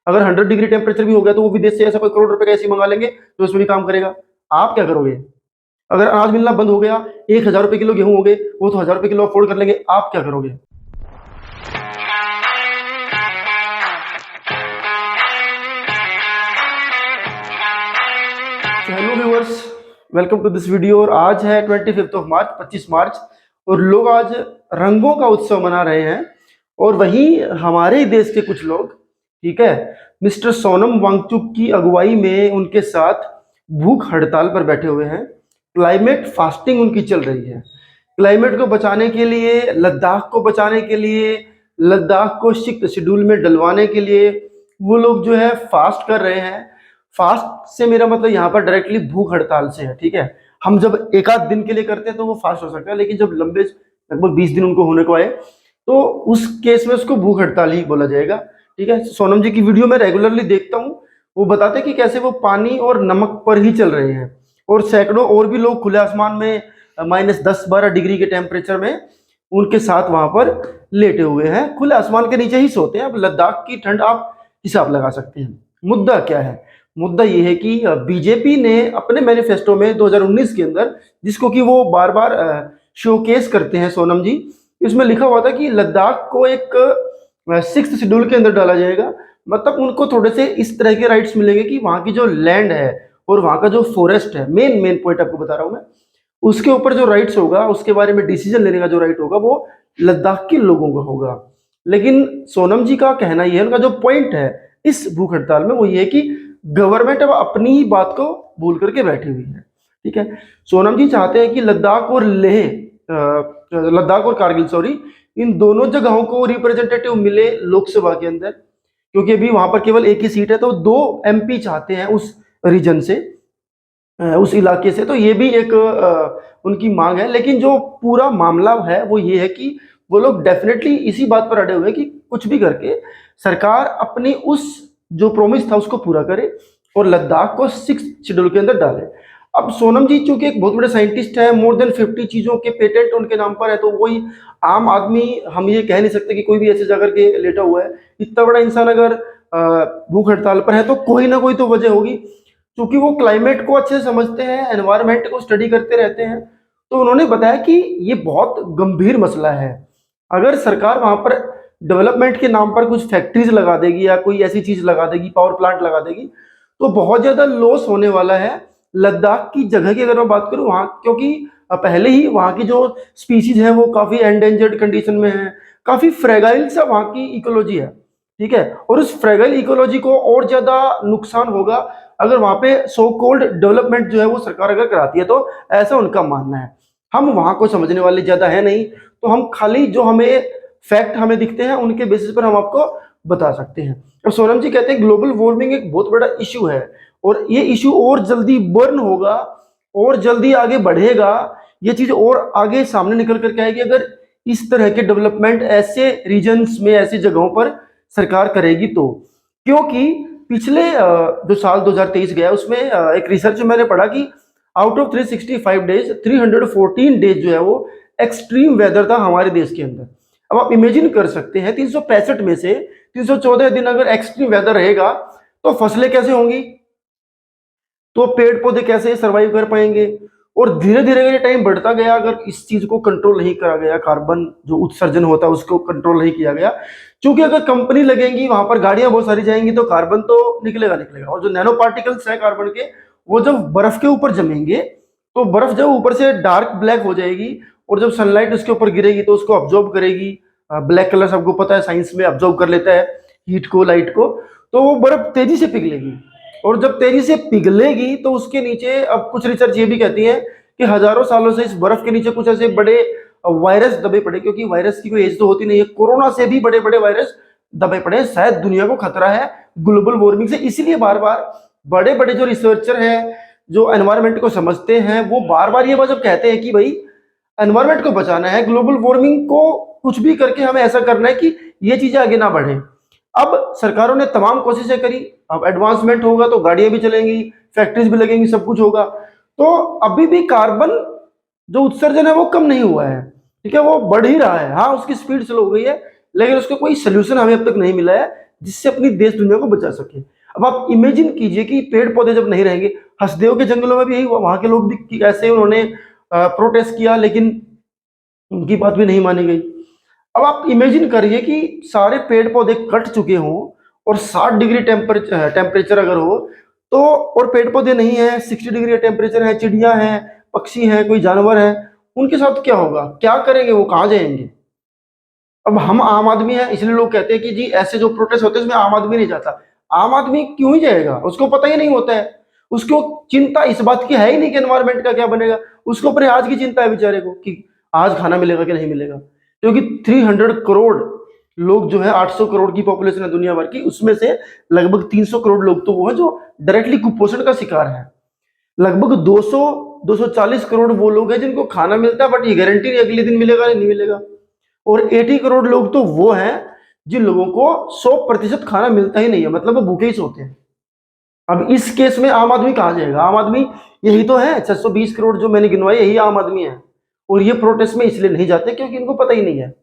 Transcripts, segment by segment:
अगर 100 degree temperature भी हो गया तो वो विदेश से ऐसा कोई करोड़ रुपए का एसी मंगा लेंगे तो उसमें भी काम करेगा। आप क्या करोगे? अगर अनाज मिलना बंद हो गया, 1000 रुपए किलो गेहूं हो गए, वो तो 1000 रुपए किलो अफोर्ड कर लेंगे, आप क्या करोगे? Hello viewers, welcome to this video. और आज है 25 मार्च 25 मार्च, और लोग आज रंगों का उत्सव मना रहे हैं। और वहीं हमारे ही देश के कुछ लोग, ठीक है, मिस्टर सोनम वांगचुक की अगुवाई में उनके साथ भूख हड़ताल पर बैठे हुए हैं। क्लाइमेट फास्टिंग उनकी चल रही है। क्लाइमेट को बचाने के लिए, लद्दाख को बचाने के लिए, लद्दाख को सिक्स्थ शेड्यूल में डलवाने के लिए वो लोग जो है फास्ट कर रहे हैं। फास्ट से मेरा मतलब यहाँ पर डायरेक्टली भूख हड़ताल से है, ठीक है। हम जब एक आध दिन के लिए करते हैं तो वो फास्ट हो सकता है, लेकिन जब लंबे लगभग 20 दिन उनको होने को आए तो उस केस में उसको भूख हड़ताल ही बोला जाएगा, ठीक है। सोनम जी की वीडियो मैं रेगुलरली देखता हूँ, वो बताते हैं कि कैसे वो पानी और नमक पर ही चल रहे हैं, और सैकड़ों और भी लोग खुले आसमान में -10-12 डिग्री के टेम्परेचर में उनके साथ वहां पर लेटे हुए हैं। खुले आसमान के नीचे ही सोते हैं। अब लद्दाख की ठंड आप हिसाब लगा सकते हैं। मुद्दा क्या है? मुद्दा ये है कि बीजेपी ने अपने मैनिफेस्टो में 2019 के अंदर, जिसको कि वो बार बार शोकेस करते हैं सोनम जी, इसमें लिखा हुआ था कि लद्दाख को एक सिक्स्थ शेड्यूल के अंदर डाला जाएगा। मतलब उनको थोड़े से इस तरह के राइट्स मिलेंगे कि वहाँ की जो लैंड है और वहाँ का जो फॉरेस्ट है, मेन पॉइंट आपको बता रहा हूँ मैं, उसके ऊपर जो राइट्स होगा, उसके बारे में डिसीजन लेने का जो राइट होगा, वो लद्दाख के लोगों का होगा। लेकिन सोनम जी का कहना यह है, उनका जो पॉइंट है इस भूख हड़ताल में, वो ये है कि गवर्नमेंट अब अपनी ही बात को भूल करके बैठी हुई है, ठीक है। सोनम जी चाहते हैं कि लद्दाख और लेह, लद्दाख और कारगिल, सॉरी, इन दोनों जगहों को रिप्रेजेंटेटिव मिले लोकसभा के अंदर, क्योंकि अभी वहां पर केवल एक ही सीट है, तो 2 MP चाहते हैं उस रीजन से, उस इलाके से। तो ये भी एक उनकी मांग है। लेकिन जो पूरा मामला है वो ये है कि वो लोग डेफिनेटली इसी बात पर अड़े हुए हैं कि कुछ भी करके सरकार अपनी उस जो प्रॉमिस था उसको पूरा करे और लद्दाख को 6th शेड्यूल के अंदर डाले। अब सोनम जी चूंकि एक बहुत बड़े साइंटिस्ट है, मोर देन 50 चीजों के पेटेंट उनके नाम पर है, तो वही आम आदमी, हम ये कह नहीं सकते कि कोई भी ऐसे जाकर के लेटा हुआ है। इतना बड़ा इंसान अगर भूख हड़ताल पर है तो कोई ना कोई तो वजह होगी। क्योंकि वो क्लाइमेट को अच्छे से समझते हैं, एनवायरनमेंट को स्टडी करते रहते हैं, तो उन्होंने बताया कि ये बहुत गंभीर मसला है। अगर सरकार वहां पर डेवलपमेंट के नाम पर कुछ फैक्ट्रीज लगा देगी या कोई ऐसी चीज लगा देगी, पावर प्लांट लगा देगी, तो बहुत ज्यादा लॉस होने वाला है। लद्दाख की जगह की अगर मैं बात करूं वहां, क्योंकि पहले ही वहां की जो स्पीसीज है वो काफी एंडेंजर्ड कंडीशन में है, काफी फ्रेगाइल सा वहां की इकोलॉजी है, ठीक है। और उस फ्रेगाइल इकोलॉजी को और ज्यादा नुकसान होगा अगर वहां पे सो कॉल्ड डेवलपमेंट जो है वो सरकार अगर कराती है, तो ऐसा उनका मानना है। हम वहां को समझने वाले ज्यादा है नहीं, तो हम खाली जो हमें फैक्ट हमें दिखते हैं उनके बेसिस पर हम आपको बता सकते हैं। अब सोनम जी कहते हैं ग्लोबल वार्मिंग एक बहुत बड़ा इशू है, और ये इशू और जल्दी बर्न होगा और जल्दी आगे बढ़ेगा। ये चीज और आगे सामने निकल करके आएगी अगर इस तरह के डेवलपमेंट ऐसे रीजन्स में, ऐसी जगहों पर सरकार करेगी तो। क्योंकि पिछले जो साल 2023 गया उसमें एक रिसर्च मैंने पढ़ा कि आउट ऑफ 365 डेज 314 डेज जो है वो एक्सट्रीम वेदर था हमारे देश के अंदर। अब आप इमेजिन कर सकते हैं 365 में से 314 दिन अगर एक्सट्रीम वेदर रहेगा तो फसलें कैसे होंगी, तो पेड़ पौधे कैसे सरवाइव कर पाएंगे। और धीरे धीरे अगर ये टाइम बढ़ता गया, अगर इस चीज को कंट्रोल नहीं करा गया, कार्बन जो उत्सर्जन होता है उसको कंट्रोल नहीं किया गया, क्योंकि अगर कंपनी लगेंगी, वहां पर गाड़ियां बहुत सारी जाएंगी, तो कार्बन तो निकलेगा। और जो नैनो पार्टिकल्स हैं कार्बन के, वो जब बर्फ के ऊपर जमेंगे, तो बर्फ जब ऊपर से डार्क ब्लैक हो जाएगी और जब सनलाइट उसके ऊपर गिरेगी तो उसको ऑब्जॉर्व करेगी। ब्लैक कलर सबको पता है, साइंस में ऑब्जॉर्व कर लेता है हीट को, लाइट को, तो वो बर्फ तेजी से पिघलेगी। और जब तेजी से पिघलेगी तो उसके नीचे, अब कुछ रिसर्च ये भी कहती है कि हजारों सालों से इस बर्फ के नीचे कुछ ऐसे बड़े वायरस दबे पड़े, क्योंकि वायरस की कोई एज तो होती नहीं है, कोरोना से भी बड़े बड़े वायरस दबे पड़े। शायद दुनिया को खतरा है ग्लोबल वार्मिंग से, इसीलिए बार बार बड़े बड़े जो रिसर्चर हैं, जो एनवायरमेंट को समझते हैं, वो बार बार ये बात जब कहते हैं कि भाई एनवायरमेंट को बचाना है, ग्लोबल वार्मिंग को कुछ भी करके हमें ऐसा करना है कि ये चीजें आगे ना बढ़े। अब सरकारों ने तमाम कोशिशें करी, अब एडवांसमेंट होगा तो गाड़ियां भी चलेंगी, फैक्ट्रीज भी लगेंगी, सब कुछ होगा, तो अभी भी कार्बन जो उत्सर्जन है वो कम नहीं हुआ है, ठीक है, वो बढ़ ही रहा है। हाँ, उसकी स्पीड स्लो हो गई है, लेकिन उसका कोई सोल्यूशन हमें अब तक नहीं मिला है जिससे अपनी देश दुनिया को बचा सके। अब आप इमेजिन कीजिए कि पेड़ पौधे जब नहीं रहेंगे, हसदेव के जंगलों में भी यही हुआ, वहां के लोग भी ऐसे उन्होंने प्रोटेस्ट किया, लेकिन उनकी बात भी नहीं मानी गई। अब आप इमेजिन करिए कि सारे पेड़ पौधे कट चुके हों और 60 डिग्री टेम्परेचर अगर हो तो, और पेड़ पौधे नहीं है, 60 डिग्री टेम्परेचर है, चिड़िया हैं, पक्षी हैं, कोई जानवर है, उनके साथ क्या होगा, क्या करेंगे, वो कहाँ जाएंगे। अब हम आम आदमी हैं, इसलिए लोग कहते हैं कि जी ऐसे जो प्रोटेस्ट होते हैं उसमें आम आदमी नहीं जाता। आम आदमी क्यों ही जाएगा, उसको पता ही नहीं होता है, उसको चिंता इस बात की है ही नहीं कि एनवायरमेंट का क्या बनेगा। उसको अपने आज की चिंता है बेचारे को कि आज खाना मिलेगा कि नहीं मिलेगा। क्योंकि 300 करोड़ लोग जो है, 800 करोड़ की पॉपुलेशन है दुनिया भर की, उसमें से लगभग 300 करोड़ लोग तो वो है जो डायरेक्टली कुपोषण का शिकार है। लगभग 200 240 करोड़ वो लोग हैं जिनको खाना मिलता है, बट ये गारंटी नहीं अगले दिन मिलेगा या नहीं मिलेगा। और 80 करोड़ लोग तो वो हैं जिन लोगों को 100% खाना मिलता ही नहीं है, मतलब वो भूखे ही सोते हैं। अब इस केस में आम आदमी कहाँ जाएगा, आम आदमी यही तो है, 620 करोड़ जो मैंने गिनवाई, यही आम आदमी है। और ये प्रोटेस्ट में इसलिए नहीं जाते क्योंकि इनको पता ही नहीं है,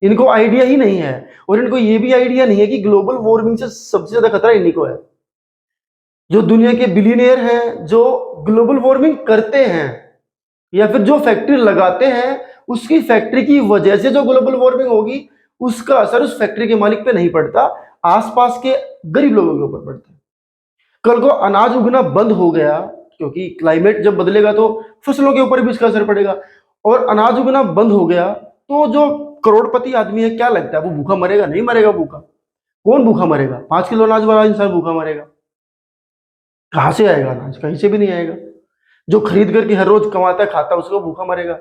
इनको आइडिया ही नहीं है, और इनको ये भी आइडिया नहीं है कि ग्लोबल वार्मिंग से सबसे ज्यादा खतरा इन्हीं को है। जो दुनिया के बिलियनियर हैं, जो ग्लोबल वार्मिंग करते हैं या फिर जो फैक्ट्री लगाते हैं, उसकी फैक्ट्री की वजह से जो ग्लोबल वार्मिंग होगी उसका असर उस फैक्ट्री के मालिक पे नहीं पड़ता, आसपास के गरीब लोगों के ऊपर पड़ता है। कल को अनाज उगना बंद हो गया, क्योंकि क्लाइमेट जब बदलेगा तो फसलों के ऊपर भी इसका असर पड़ेगा, और अनाज उगना बंद हो गया तो जो करोड़पति आदमी है, क्या लगता है वो भूखा मरेगा, नहीं मरेगा भूखा। कौन भूखा मरेगा, 5 किलो अनाज वाला इंसान भूखा मरेगा, कहां से आएगा अनाज, कहीं से भी नहीं आएगा। जो खरीद करके हर रोज कमाता है खाता है, उसको भूखा मरेगा।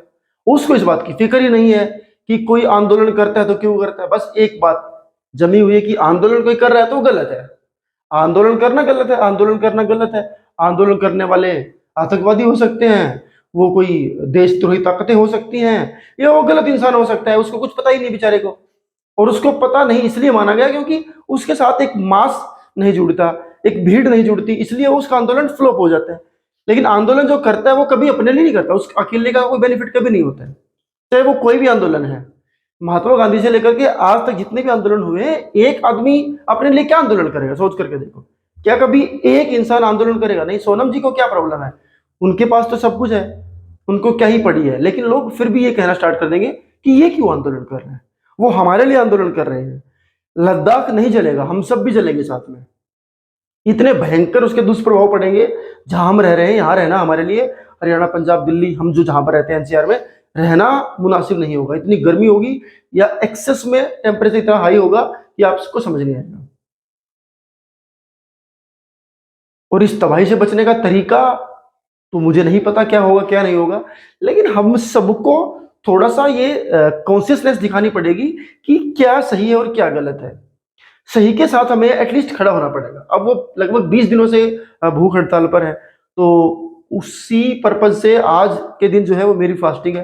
उसको इस बात की फिक्र ही नहीं है कि कोई आंदोलन करता है तो क्यों करता है, बस एक बात जमी हुई है कि आंदोलन कोई कर रहा है तो गलत है, आंदोलन करना गलत है, आंदोलन करना गलत है। आंदोलन करने वाले आतंकवादी हो सकते हैं, वो कोई देशद्रोही ताकतें हो सकती हैं, या वो गलत इंसान हो सकता है, उसको कुछ पता ही नहीं बेचारे को। और उसको पता नहीं इसलिए माना गया क्योंकि उसके साथ एक मास नहीं जुड़ता, एक भीड़ नहीं जुड़ती, इसलिए उसका आंदोलन फ्लॉप हो जाता है। लेकिन आंदोलन जो करता है वो कभी अपने लिए नहीं करता, उस अकेले का कोई बेनिफिट कभी नहीं होता है, चाहे वो कोई भी आंदोलन है। महात्मा गांधी से लेकर के आज तक जितने भी आंदोलन हुए हैं, एक आदमी अपने लिए क्या आंदोलन करेगा, सोच करके देखो, क्या कभी एक इंसान आंदोलन करेगा, नहीं। सोनम जी को क्या प्रॉब्लम है, उनके पास तो सब कुछ है, उनको क्या ही पड़ी है, लेकिन लोग फिर भी ये कहना स्टार्ट कर देंगे कि ये क्यों आंदोलन कर रहे हैं, वो हमारे लिए आंदोलन कर रहे हैं। लद्दाख नहीं जलेगा, हम सब भी जलेंगे साथ में। इतने भयंकर उसके दुष्प्रभाव पड़ेंगे। जहां हम रह रहे हैं, यहाँ रहना हमारे लिए, हरियाणा, पंजाब, दिल्ली, हम जो जहां पर रहते हैं एनसीआर में रहना मुनासिब नहीं होगा। इतनी गर्मी होगी या एक्सेस में टेम्परेचर इतना हाई होगा कि आपको समझ नहीं आएगा। और इस तबाही से बचने का तरीका तो मुझे नहीं पता क्या होगा क्या नहीं होगा, लेकिन हम सबको थोड़ा सा ये कॉन्शियसनेस दिखानी पड़ेगी कि क्या सही है और क्या गलत है। सही के साथ हमें एटलीस्ट खड़ा होना पड़ेगा। अब वो लगभग 20 दिनों से भूख हड़ताल पर है, तो उसी पर्पज से आज के दिन जो है वो मेरी फास्टिंग है,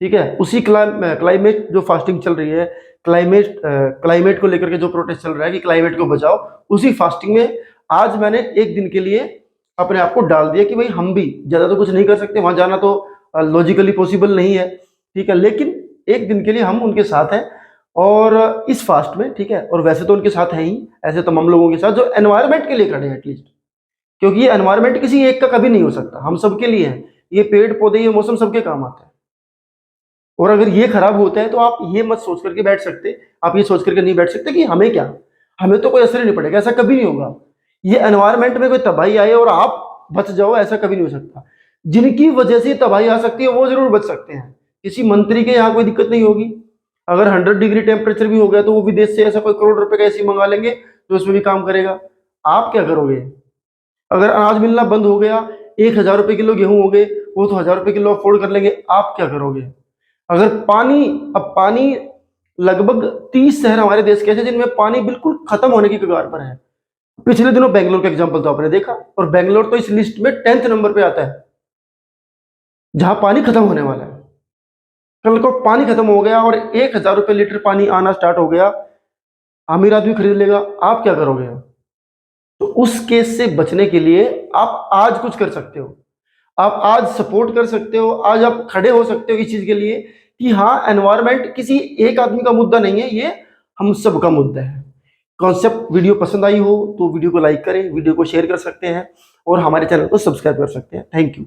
ठीक है। उसी क्लाइमेट जो फास्टिंग चल रही है, क्लाइमेट को लेकर के जो प्रोटेस्ट चल रहा है कि क्लाइमेट को बचाओ, उसी फास्टिंग में आज मैंने एक दिन के लिए अपने आप को डाल दिया कि भाई हम भी ज्यादा तो कुछ नहीं कर सकते, वहां जाना तो लॉजिकली पॉसिबल नहीं है, ठीक है, लेकिन एक दिन के लिए हम उनके साथ हैं और इस फास्ट में, ठीक है। और वैसे तो उनके साथ हैं ही, ऐसे तमाम लोगों के साथ जो एनवायरमेंट के लिए खड़े हैं एटलीस्ट, क्योंकि ये एनवायरमेंट किसी एक का कभी नहीं हो सकता, हम सबके लिए है। ये पेड़ पौधे, ये मौसम सबके काम आता है। और अगर ये खराब होता है तो आप ये मत सोच करके बैठ सकते, आप ये सोच करके नहीं बैठ सकते कि हमें क्या, हमें तो कोई असर ही नहीं पड़ेगा, ऐसा कभी नहीं होगा। ये एनवायरमेंट में कोई तबाही आए और आप बच जाओ, ऐसा कभी नहीं हो सकता। जिनकी वजह से तबाही आ सकती है वो जरूर बच सकते हैं। किसी मंत्री के यहाँ कोई दिक्कत नहीं होगी। अगर 100 डिग्री टेम्परेचर भी हो गया तो वो विदेश से ऐसा कोई करोड़ रुपए का ऐसी मंगा लेंगे जो उसमें भी काम करेगा। आप क्या करोगे? अगर अनाज मिलना बंद हो गया, 1,000 रुपए किलो गेहूं हो गए, वो तो 1,000 रुपए किलो अफोर्ड कर लेंगे, आप क्या करोगे? अगर पानी, अब पानी लगभग 30 शहर हमारे देश के ऐसे जिनमें पानी बिल्कुल खत्म होने की कगार पर है। पिछले दिनों बेंगलोर का एग्जांपल तो आपने देखा, और बेंगलोर तो इस लिस्ट में 10th नंबर पे आता है जहां पानी खत्म होने वाला है। कल को पानी खत्म हो गया और 1,000 रुपए लीटर पानी आना स्टार्ट हो गया, अमीर आदमी खरीद लेगा, आप क्या करोगे? तो उस केस से बचने के लिए आप आज कुछ कर सकते हो, आप आज सपोर्ट कर सकते हो, आज आप खड़े हो सकते हो इस चीज के लिए कि हाँ, एनवायरमेंट किसी एक आदमी का मुद्दा नहीं है, ये हम सबका मुद्दा है। कॉन्सेप्ट वीडियो पसंद आई हो तो वीडियो को लाइक करें, वीडियो को शेयर कर सकते हैं और हमारे चैनल को सब्सक्राइब कर सकते हैं। Thank you.